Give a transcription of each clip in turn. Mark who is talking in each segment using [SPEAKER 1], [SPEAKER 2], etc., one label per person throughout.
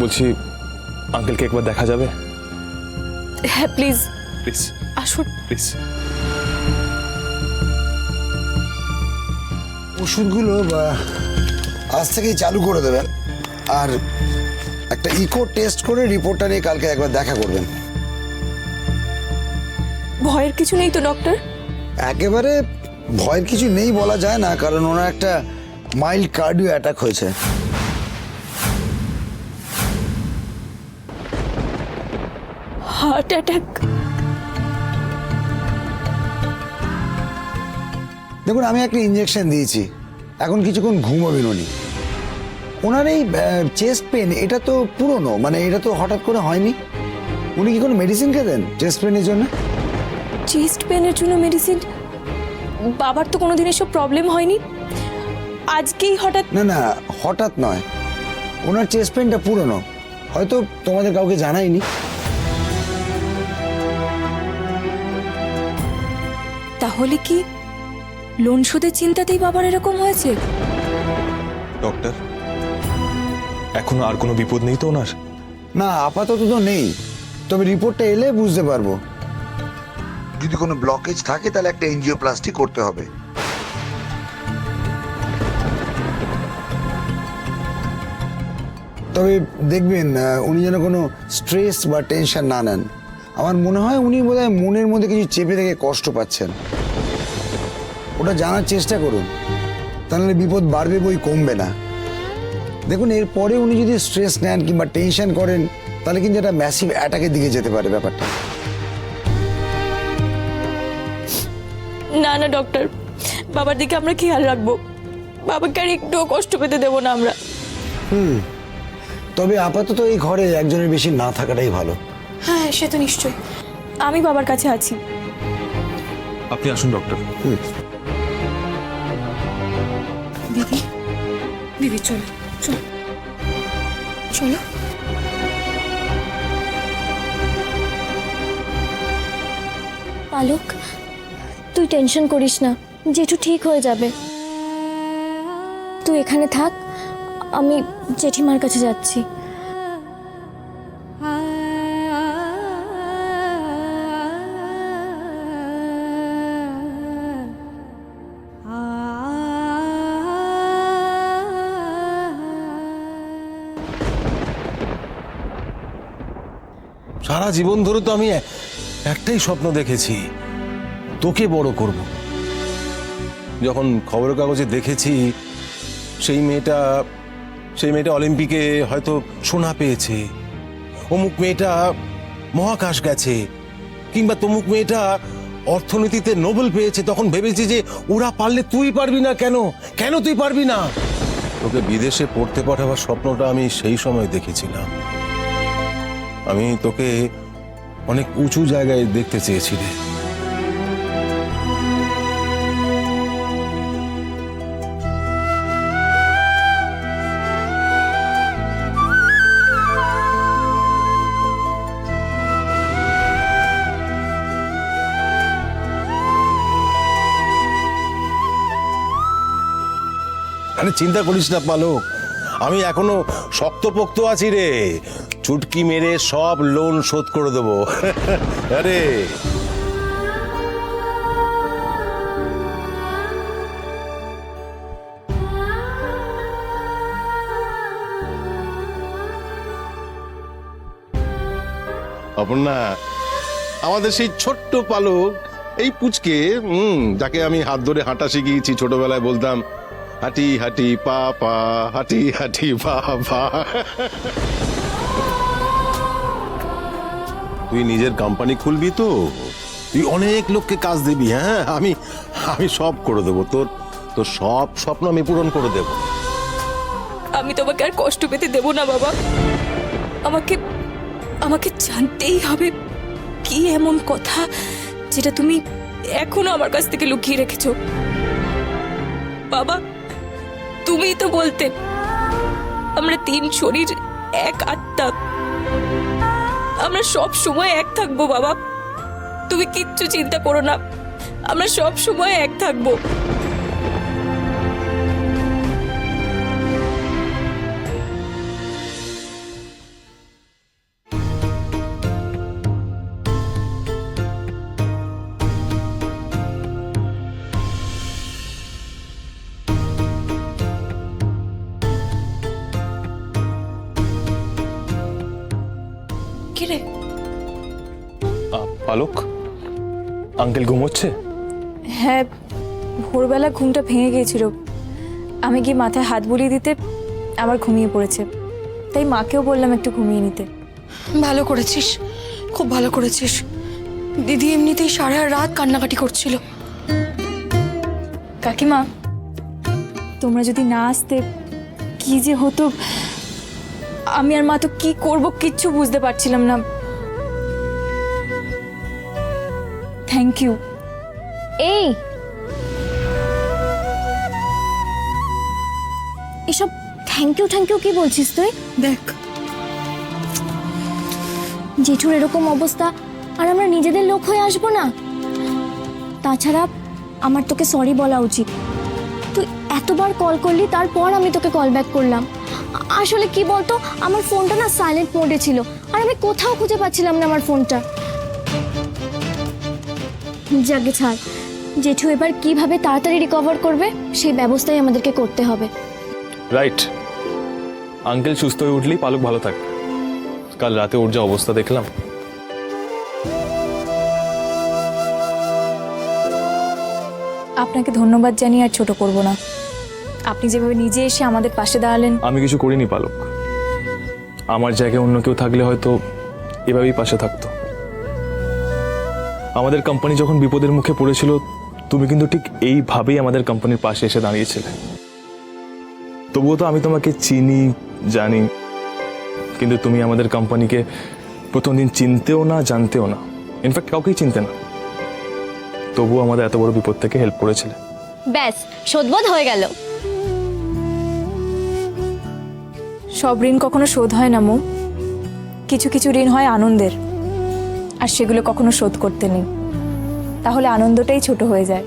[SPEAKER 1] বলছি আঙ্কেলকে একবার দেখা যাবে?
[SPEAKER 2] হ্যাঁ প্লিজ
[SPEAKER 1] প্লিজ
[SPEAKER 2] আসুন।
[SPEAKER 1] প্লিজ।
[SPEAKER 3] ওষুধগুলো আজ থেকেই চালু করে দেবেন, আর একটা ইকো টেস্ট করে রিপোর্টটা নিয়ে কালকে একবার দেখা করবেন।
[SPEAKER 2] ভয়ের কিছু নেই তো ডক্টর?
[SPEAKER 3] একেবারে ভয়ের কিছু নেই বলা যায় না, কারণ ওনার একটা মাইল্ড কার্ডিও অ্যাটাক হয়েছে।
[SPEAKER 2] Heart attack?
[SPEAKER 3] দেখুন, আমি একটা ইঞ্জেকশন দিয়েছি, এখন কিছুক্ষণ ঘুমাবেন উনি। ওনার এই চেস্ট পেন এটা তো পুরনো, মানে এটা তো হঠাৎ করে হয়নি। উনি কি কোনো মেডিসিন খেতেন চেস্ট পেনের জন্য?
[SPEAKER 2] চেস্ট পেনের জন্য মেডিসিন? বাবার তো কোনোদিন এসব প্রবলেম হয়নি, আজকেই হঠাৎ?
[SPEAKER 3] না না, হঠাৎ নয়, ওনার চেস্ট পেনটা পুরনো, হয়তো তোমাদের কাউকে জানায়নি।
[SPEAKER 2] তাহলে কি লোন শোধের চিন্তাতেই বাবার এরকম হয়েছে?
[SPEAKER 1] ডক্টর, এখনো আর কোনো বিপদ নেই তো ওনার?
[SPEAKER 3] না, আপাতত তো নেই, তবে রিপোর্টটা এলে বুঝতে পারবো। যদি কোনো ব্লকেজ থাকে তাহলে একটা এনজিওপ্লাস্টি করতে হবে। তবে দেখবেন উনি যেন কোনো স্ট্রেস বা টেনশন না নেন। আমার মনে হয় উনি বোধহয় মনের মধ্যে কিছু চেপে থেকে কষ্ট পাচ্ছেন। ওটা জানার চেষ্টা করুন, তাহলে বিপদ বাড়বে বই কমবে না। দেখুন, এরপরে উনি যদি স্ট্রেস নেন কিংবা টেনশন করেন তাহলে কিন্তু একটা ম্যাসিভ অ্যাটাকের দিকে যেতে পারে ব্যাপারটা।
[SPEAKER 2] না না ডক্টর, বাবার দিকে আমরা খেয়াল রাখবো, বাবাকে আর একটুও কষ্ট পেতে দেবো না আমরা।
[SPEAKER 3] তবে আপাতত এই ঘরে একজনের বেশি না থাকাটাই ভালো।
[SPEAKER 2] হ্যাঁ সে তো নিশ্চয়ই, আমি বাবার কাছে আছি।
[SPEAKER 1] আপনি আসুন ডক্টর।
[SPEAKER 2] দিদি, দিদি চলো চলো চলো।
[SPEAKER 4] পালক, তুই টেনশন করিস না, জেঠু ঠিক হয়ে যাবে। তুই এখানে থাক, আমি জেঠিমার কাছে যাচ্ছি।
[SPEAKER 5] সারা জীবন ধরে তো আমি একটাই স্বপ্ন দেখেছি, তোকে বড় করব। যখন খবরের কাগজে দেখেছি সেই মেয়েটা অলিম্পিকে হয়তো সোনা পেয়েছে, অমুক মেয়েটা মহাকাশ গেছে, কিংবা তমুক মেয়েটা অর্থনীতিতে নোবেল পেয়েছে, তখন ভেবেছি যে ওরা পারলে তুই পারবি না কেন? কেন তুই পারবি না? তোকে বিদেশে পড়তে পাঠাবার স্বপ্নটা আমি সেই সময় দেখেছিলাম। আমি তোকে অনেক উঁচু জায়গায় দেখতে চেয়েছি রে। আরে চিন্তা করিস না পালক, আমি এখনো শক্তপোক্ত আছি রে। চুটকি মেরে সব লোন শোধ করে দেবো। আরে অপর্ণা, আমাদের সেই ছোট্ট পালক, এই পুচকে, যাকে আমি হাত ধরে হাঁটা শিখিয়েছি ছোটবেলায়, বলতাম হাঁটি হাঁটি পা পা, হাঁটি হাঁটি পা পা। তুই নিজের কোম্পানি খুলবি তো, তুই অনেক লোককে কাজ দিবি। হ্যাঁ, আমি সব করে দেবো, তোর সব স্বপ্ন আমি পূরণ করে দেব।
[SPEAKER 2] আমি তোমাকে আর কষ্ট পেতে দেব না বাবা। আমাকে জানতেই হবে কি এমন কথা যেটা তুমি এখনো আমার কাছ থেকে লুকিয়ে রেখেছো। বাবা, তুমিই তো বলতে আমরা তিন শরীর এক আত্মা, আমরা সব সময় এক থাকবো বাবা। তুমি কিচ্ছু চিন্তা করো না, আমরা সব সময় এক থাকবো।
[SPEAKER 1] পালক, আঙ্কেল ঘুমোচ্ছে?
[SPEAKER 2] হ্যাঁ, ভোরবেলা ঘুমটা ভেঙে গিয়েছিল। আমি গিয়ে মাথায় হাত বুলিয়ে দিতে আবার ঘুমিয়ে পড়েছে। তাই মাকেও বললাম একটু ঘুমিয়ে নিতে।
[SPEAKER 6] ভালো করেছিস, খুব ভালো করেছিস। দিদি এমনিতেই সারা রাত কান্নাকাটি করছিল।
[SPEAKER 2] কাকিমা, তোমরা যদি না আসতে কি যে হতো, আমি আর মা তো কি করব কিচ্ছু বুঝতে পারছিলাম না। Thank you.
[SPEAKER 4] এই এসব থ্যাংক ইউ কি বলছিস তুই?
[SPEAKER 6] দেখ,
[SPEAKER 4] জেঠুর এরকম অবস্থা আর আমরা নিজেদের লোক হয়ে আসবো না? তাছাড়া আমার তোকে সরি বলা উচিত। তুই এতবার কল করলি, তারপর আমি তোকে কল ব্যাক করলাম। আসলে কি বলতো, আমার ফোনটা না সাইলেন্ট মোডে ছিল, আর আমি কোথাও খুঁজে পাচ্ছিলাম না আমার ফোনটা। যাকে ছাড়, জেঠু এবার কিভাবে তাড়াতাড়ি রিকভার করবে সেই ব্যবস্থাই আমাদেরকে করতে হবে।
[SPEAKER 1] রাইট, আঙ্কেল সুস্থ হয়ে উঠলেই পালক ভালো থাকবে। কাল রাতে ওর যা অবস্থা দেখলাম।
[SPEAKER 2] আপনাকে ধন্যবাদ জানিয়ে আর ছোট করব না। আপনি যেভাবে নিজে এসে আমাদের পাশে দাঁড়ালেন।
[SPEAKER 1] আমি কিছু করিনি পালক, আমার জায়গায় অন্য কেউ থাকলে হয়তো এভাবেই পাশে থাকতো। আমাদের কোম্পানি যখন বিপদের মুখে পড়েছিল, তুমি কিন্তু ঠিক এইভাবেই আমাদের কোম্পানির পাশে এসে দাঁড়িয়েছিলে। তবুও তো আমি তোমাকে চিনি, জানি, কিন্তু তুমি আমাদের কোম্পানিকে প্রথম দিন চিনতেও না, জানতেও না, ইনফ্যাক্ট কাউকেই চিনতে না। তবুও আমাদের এত বড় বিপদ থেকে হেল্প করেছিলে।
[SPEAKER 4] ব্যাস, শোধবোধ হয়ে গেল।
[SPEAKER 2] সব ঋণ কখনো শোধ হয় না মো। কিছু কিছু ঋণ হয় আনন্দের, আর সেগুলো কখনো শোধ করতে নেই। তাহলে আনন্দটাই ছোট হয়ে যায়।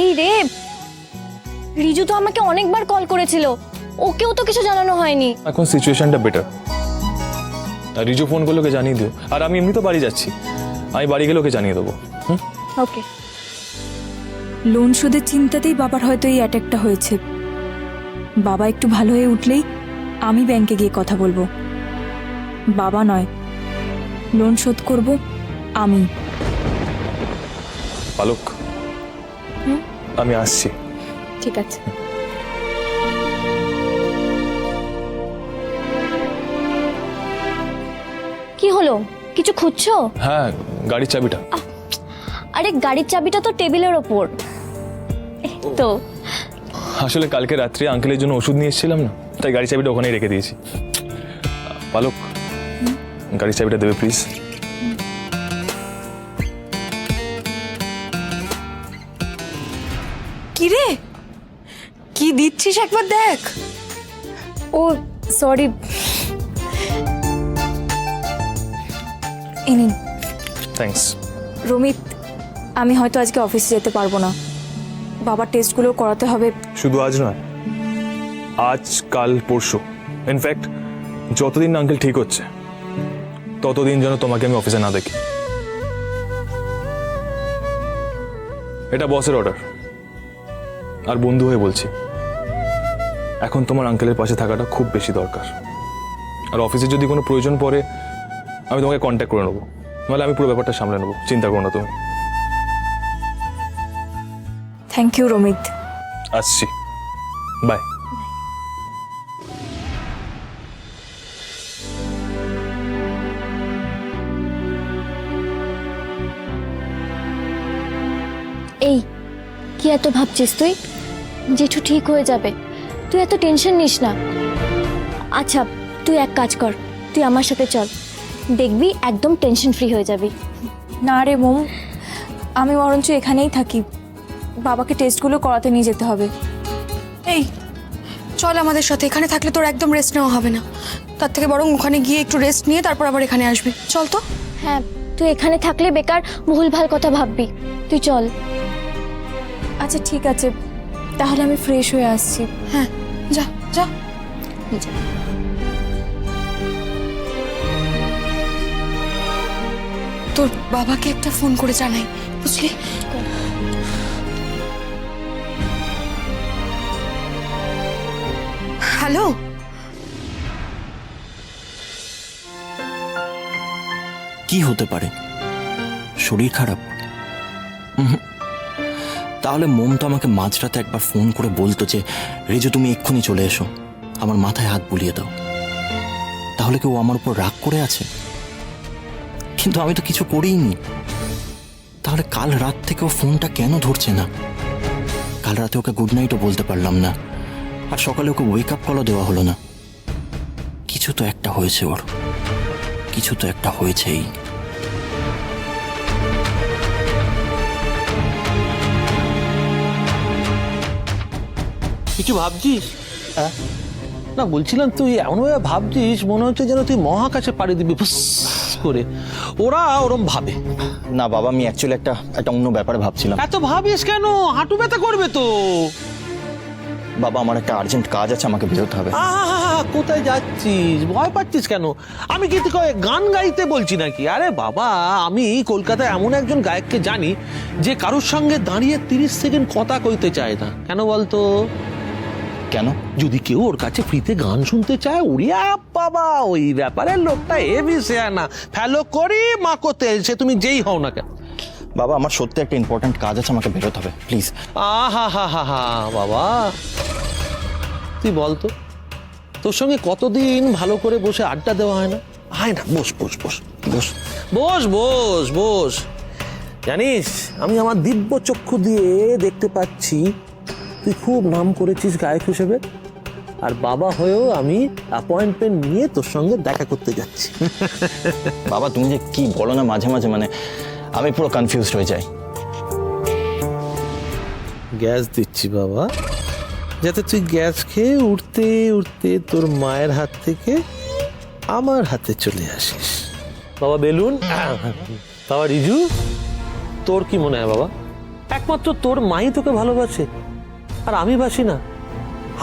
[SPEAKER 4] এই রে, রিজু তো আমাকে অনেকবার কল করেছিল, ওকেও তো কিছু জানানো হয়নি।
[SPEAKER 1] এখন সিচুয়েশনটা বেটার। আর রিজু ফোন করলে ওকে জানিয়ে দিও। আর আমি এমনি তো বাড়ি যাচ্ছি, আমি বাড়ি গেলে ওকে জানিয়ে দেবো।
[SPEAKER 4] ওকে।
[SPEAKER 2] লোন শোধের চিন্তাতেই বাবার হয়তো এই অ্যাটাকটা হয়েছে। বাবা একটু ভালো হয়ে উঠলেই আমি ব্যাংকে গিয়ে কথা বলবো। বাবা নয়, লোন শোধ করব আমি।
[SPEAKER 1] পালক, আমি আসছি।
[SPEAKER 2] ঠিক আছে।
[SPEAKER 4] কি হলো, কিছু খুঁজছো?
[SPEAKER 1] হ্যাঁ, গাড়ির চাবিটা।
[SPEAKER 4] আরে গাড়ির চাবিটা তো টেবিলের ওপর। তো
[SPEAKER 1] আসলে কালকে রাত্রে আঙ্কেলের জন্য ওষুধ নিয়ে এসেছিলাম না, তাই গাড়ির চাবিটা ওখানেই রেখে দিয়েছি। পালক, গাড়ির চাবিটা দেবে প্লিজ।
[SPEAKER 6] কি রে, কি দিচ্ছিস একবার দেখ।
[SPEAKER 2] ও সরি, নিন।
[SPEAKER 1] থ্যাঙ্কস।
[SPEAKER 2] রমিত, আমি হয়তো আজকে অফিসে যেতে পারবো না। বাবার টেস্টগুলো করাতে হবে।
[SPEAKER 1] শুধু আজ নয়, আজ, কাল, পরশু, ইনফ্যাক্ট যতদিন না আঙ্কেল ঠিক হচ্ছে ততদিন যেন তোমাকে আমি অফিসে না দেখি। এটা বসের অর্ডার। আর বন্ধু হয়ে বলছি, এখন তোমার আঙ্কেলের পাশে থাকাটা খুব বেশি দরকার। আর অফিসে যদি কোনো প্রয়োজন পড়ে আমি তোমাকে কন্ট্যাক্ট করে নেবো, নাহলে আমি পুরো ব্যাপারটা সামলে নেবো, চিন্তা করো না তুমি।
[SPEAKER 2] Thank you Romit.
[SPEAKER 1] আসছি, বাই।
[SPEAKER 4] এই কি এত ভাবছিস তুই? জেঠু ঠিক হয়ে যাবে, তুই এত টেনশন নিস না। আচ্ছা তুই এক কাজ কর, তুই আমার সাথে চল, দেখবি একদম টেনশন ফ্রি হয়ে যাবি।
[SPEAKER 2] না রে মোম, আমি বরঞ্চ এখানেই থাকি। বাবাকে টেস্টগুলো করাতে নিয়ে যেতে হবে।
[SPEAKER 6] এই চল আমাদের সাথে, এখানে থাকলে তোর একদম রেস্ট নেওয়া হবে না। তার থেকে বরং ওখানে গিয়ে একটু রেস্ট নিয়ে তারপর আবার এখানে আসবি। চল তো।
[SPEAKER 4] হ্যাঁ, তুই এখানে থাকলে বেকার ভুলভাল কথা ভাববি, তুই চল।
[SPEAKER 2] আচ্ছা ঠিক আছে, তাহলে আমি ফ্রেশ হয়ে আসছি।
[SPEAKER 6] হ্যাঁ, যা যা। তোর বাবাকে একটা ফোন করে জানাই, বুঝলি? হ্যালো,
[SPEAKER 7] কি হতে পারে? শরীর খারাপ? তাহলে মমতা আমাকে মাঝরাতে একবার ফোন করে বলতো যে রেজু তুমি এক্ষুনি চলে এসো, আমার মাথায় হাত বুলিয়ে দাও। তাহলে কি ও আমার উপর রাগ করে আছে? কিন্তু আমি তো কিছু করিনি। তাহলে কাল রাত থেকে ও ফোনটা কেন ধরছে না? কাল রাতে ওকে গুড নাইটও বলতে পারলাম না, আর সকালে ওকে ওয়েক আপ কলও দেওয়া হলো না। কিছু তো একটা হয়েছে ওর, কিছু তো একটা হয়েছেই।
[SPEAKER 8] কিছু ভাবছিস? না, বলছিলাম তুই এমনভাবে ভাবছিস মনে হচ্ছে যেন তুই মহাকাশে পাড়ি দিবি ফুস করে। ওরা ওরম ভাবে
[SPEAKER 7] না বাবা, আমি অ্যাকচুয়ালি একটা অন্য ব্যাপারে ভাবছিলাম।
[SPEAKER 8] এত ভাবিস কেন? হাঁটু ব্যথা করবে তো।
[SPEAKER 7] বাবা, আমার একটা আর্জেন্ট কাজ আছে, আমাকে বেরোতে হবে।
[SPEAKER 8] কোথায় যাচ্ছিস? ভয় পাচ্ছিস কেন? আমি কি তোকে গান গাইতে বলছি নাকি? আরে বাবা, আমি কলকাতায় এমন একজন গায়ককে জানি যে কারোর সঙ্গে দাঁড়িয়ে 30 সেকেন্ড কথা কইতে চায় না। কেন বলতো?
[SPEAKER 7] কেন?
[SPEAKER 8] যদি কেউ ওর কাছে ফ্রিতে গান শুনতে চায়, উড়িয়া বাবা, ওই ব্যাপারে লোকটা হেভি শেয়ানা ফেলো করি মাকো তেল, সে তুমি যেই হও না কেন।
[SPEAKER 7] বাবা, আমার সত্যি একটা ইম্পর্ট্যান্ট কাজ আছে, আমাকে বেরোতে হবে প্লিজ।
[SPEAKER 8] আহা বাবা, তুই বলতো তোর সঙ্গে কতদিন ভালো করে বসে আড্ডা দেওয়া হয় না? হয় না? বস বস বস বস বস বস বস। জানিস, আমি আমার দিব্য চক্ষু দিয়ে দেখতে পাচ্ছি তুই খুব নাম করেছিস গায়ক হিসেবে, আর বাবা হয়েও আমি অ্যাপয়েন্টমেন্ট নিয়ে তোর সঙ্গে দেখা করতে যাচ্ছি।
[SPEAKER 7] বাবা, তুমি যে কি বলো না মাঝে মাঝে, মানে আমি পুরো কনফিউজড হয়ে যাই।
[SPEAKER 8] গ্যাস দিচ্ছি বাবা, যাতে তুই গ্যাস খেয়ে উঠতে উঠতে তোর মায়ের হাত থেকে আমার হাতে চলে আসিস। বাবা বেলুন, বাবা রিজু, তোর কি মনে হয় বাবা? একমাত্র তোর মাই তোকে ভালোবাসে, আর আমি বাসি না?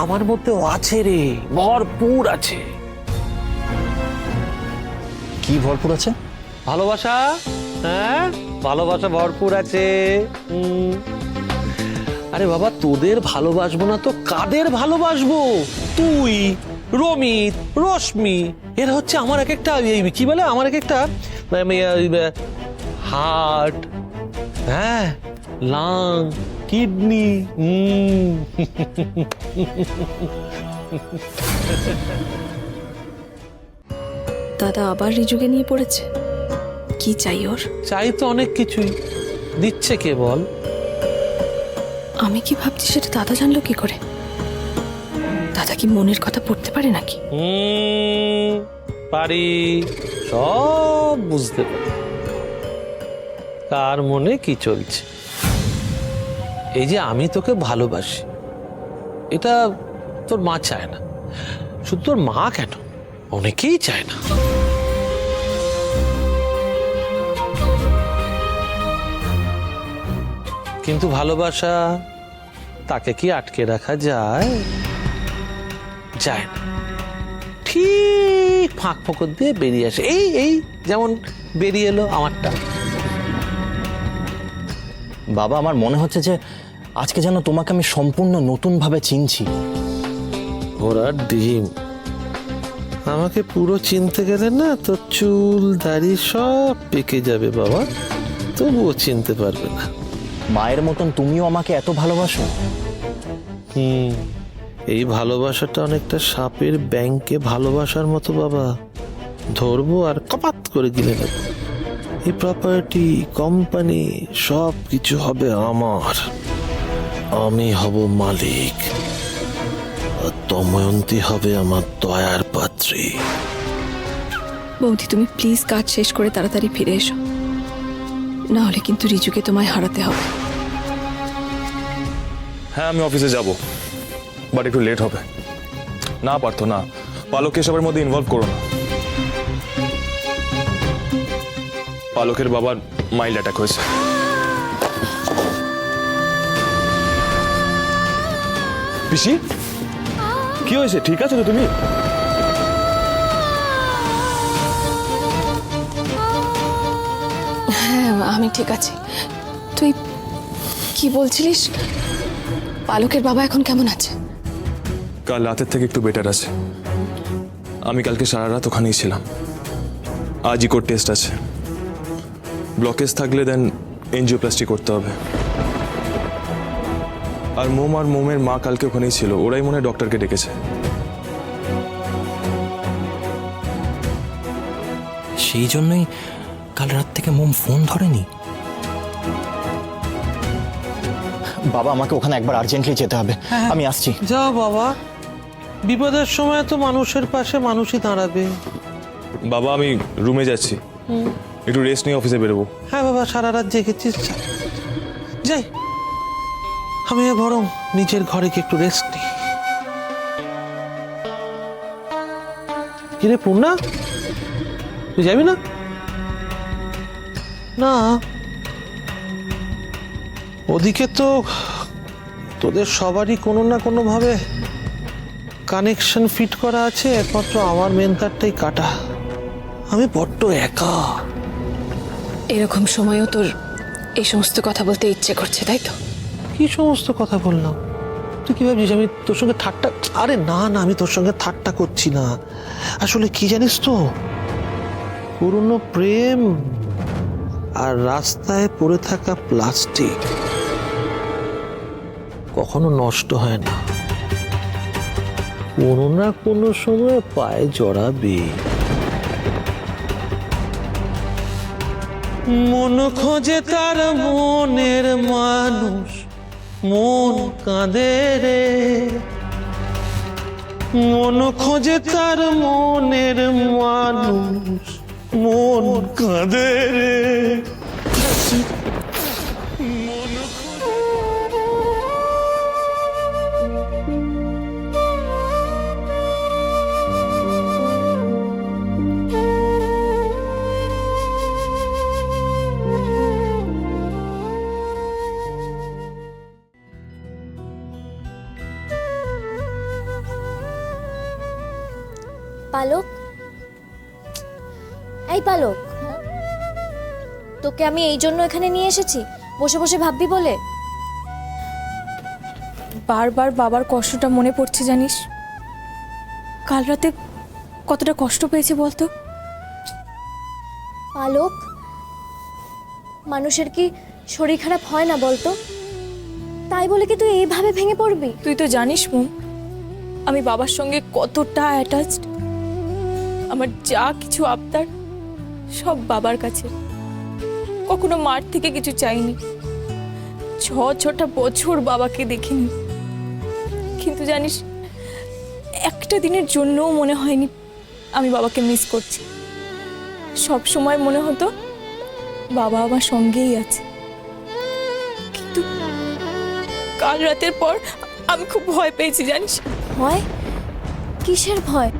[SPEAKER 8] আমার মধ্যেও আছে রে, ভরপুর আছে।
[SPEAKER 7] কি ভরপুর আছে?
[SPEAKER 8] ভালোবাসা। হ্যাঁ, ভালোবাসা ভরপুর আছে। আরে বাবা, তোদের ভালোবাসবো না তো কাদের ভালোবাসবো? তুই, রমিত, রশ্মি, এরা হচ্ছে আমার এক একটা কি বলে, আমার এক একটা হার্ট, হ্যাঁ, লাং, কিডনি।
[SPEAKER 2] দাদা আবার রিজুকে নিয়ে পড়েছে। কি চাই ওর?
[SPEAKER 8] চাই তো অনেক কিছুই, দিচ্ছে কে বল?
[SPEAKER 2] আমি কি ভাবছি সেটা দাদা জানলো কি করে? দাদা কি মনের কথা পড়তে পারে নাকি?
[SPEAKER 8] পারি, সব বুঝতে পারি কার মনে কি চলছে। এই যে আমি তোকে ভালোবাসি, এটা তোর মা চায় না। শুধু তোর মা কেন, অনেকেই চায় না। কিন্তু ভালোবাসা, তাকে কি আটকে রাখা যায়? যায় না। ঠিক ফাঁক ফোকর দিয়ে বেরিয়ে আসে। এই যেমন বেরিয়ে এলো আমারটা।
[SPEAKER 7] বাবা, আমার মনে হচ্ছে যে আজকে যেন তোমাকে আমি সম্পূর্ণ নতুন ভাবে চিনছি।
[SPEAKER 8] ঘোড়ার ডিম, আমাকে পুরো চিনতে গেলে না তোর চুল দাড়ি সব পেকে যাবে বাবা, তবুও চিনতে পারবে না।
[SPEAKER 7] মায়ের মতন তুমিও আমাকে এত ভালোবাসো?
[SPEAKER 8] এই ভালোবাসাটা অনেকটা সাপের ব্যাংকে ভালোবাসার মতো বাবা। ধরবো আর কপাত করে গিলে নেব। এই প্রপার্টি, কোম্পানি, সব কিছু হবে আমার। আমি হব মালিক, আর দময়ন্তী হবে আমার দয়ার পাত্রী।
[SPEAKER 2] বৌদি, তুমি প্লিজ কাজ শেষ করে তাড়াতাড়ি ফিরে এসো, না হলে কিন্তু রিজুকে তোমায় হারাতে হবে।
[SPEAKER 1] হ্যাঁ, আমি অফিসে যাব, বাট একটু লেট হবে। না পারতো না, পালককে সবার মধ্যে ইনভলভ করো না। পালকের বাবার মাইল্ড অ্যাটাক হয়েছে। পিসি, কি হয়েছে? ঠিক আছে তো তুমি?
[SPEAKER 2] হ্যাঁ, আমি ঠিক আছি। তুই কি বলছিলিস? পালকের বাবা এখন কেমন আছে?
[SPEAKER 1] কাল রাতের থেকে একটু বেটার আছে। আমি কালকে সারা রাত ওখানেই ছিলাম। আজ ইকোর টেস্ট আছে, ব্লকেজ থাকলে দেন এনজিওপ্লাস্টি করতে হবে। আর মোমের মা কালকে ওখানেই ছিল, ওরাই মনে হয় ডক্টরকে ডেকেছে।
[SPEAKER 7] সেই জন্যই কাল রাত থেকে মোম ফোন ধরেনি। বাবা, আমাকে ওখানে একবার আর্জেন্টলি যেতে হবে, আমি আসছি।
[SPEAKER 8] যাও বাবা, বিপদের সময় তো মানুষের পাশে মানুষই দাঁড়াবে।
[SPEAKER 1] বাবা আমি রুমে যাচ্ছি, একটু রেস্ট নিয়ে অফিসে বেরোবো।
[SPEAKER 8] হ্যাঁ বাবা, সারা রাত জেগেছিস, যাই আমি বরং নিজের ঘরে গিয়ে একটু রেস্ট নিই। কিরে পূর্ণা, তুই যাবি না? না, ওদিকে তো তোদের সবারই কোনো না কোনো ভাবে কানেকশন ফিট করা আছে, একমাত্র আমার মেন তারটাই কাটা। আমি বড্ড একা।
[SPEAKER 2] এরকম সময়ও তোর এই সমস্ত কথা বলতে ইচ্ছে করছে, তাই তো?
[SPEAKER 8] কি সমস্ত কথা বললাম? তুই কি ভাবছিস আমি তোর সঙ্গে ঠাট্টা? আরে না না, আমি তোর সঙ্গে ঠাট্টা করছি না। আসলে কি জানিস তো, পুরনো প্রেম আর রাস্তায় পড়ে থাকা প্লাস্টিক কখনো নষ্ট হয় না, কোনো না কোনো সময় পায়ে জড়াবে। মন খোঁজে তার মনের মানুষ, মন কাঁদে রে। মন খোঁজে তার মনের মানুষ, মন কাঁদে রে।
[SPEAKER 4] পালক, এই পালক, তোকে আমি এই জন্য এখানে নিয়ে এসেছি বসে বসে ভাববি বলে।
[SPEAKER 2] বারবার বাবার কষ্টটা মনে পড়ছে জানিস। কাল রাতে কতটা কষ্ট পেয়েছে বলতো।
[SPEAKER 4] পালক, মানুষের কি শরীর খারাপ হয় না বলতো? তাই বলে কি তুই এইভাবে ভেঙে পড়বি?
[SPEAKER 2] তুই তো জানিস মোম, আমি বাবার সঙ্গে কতটা অ্যাটাচড। আমার যা কিছু আবদার সব বাবার কাছে, কখনো মার থেকে কিছু চাইনি। 6 বছর বাবাকে দেখিনি, কিন্তু জানিস একটা দিনের জন্যও মনে হয়নি আমি বাবাকে মিস করছি। সব সময় মনে হতো বাবা আমার সঙ্গেই আছে। কিন্তু কাল রাতের পর আমি খুব ভয় পেয়েছি জানিস।
[SPEAKER 4] ভয়? কিসের ভয়?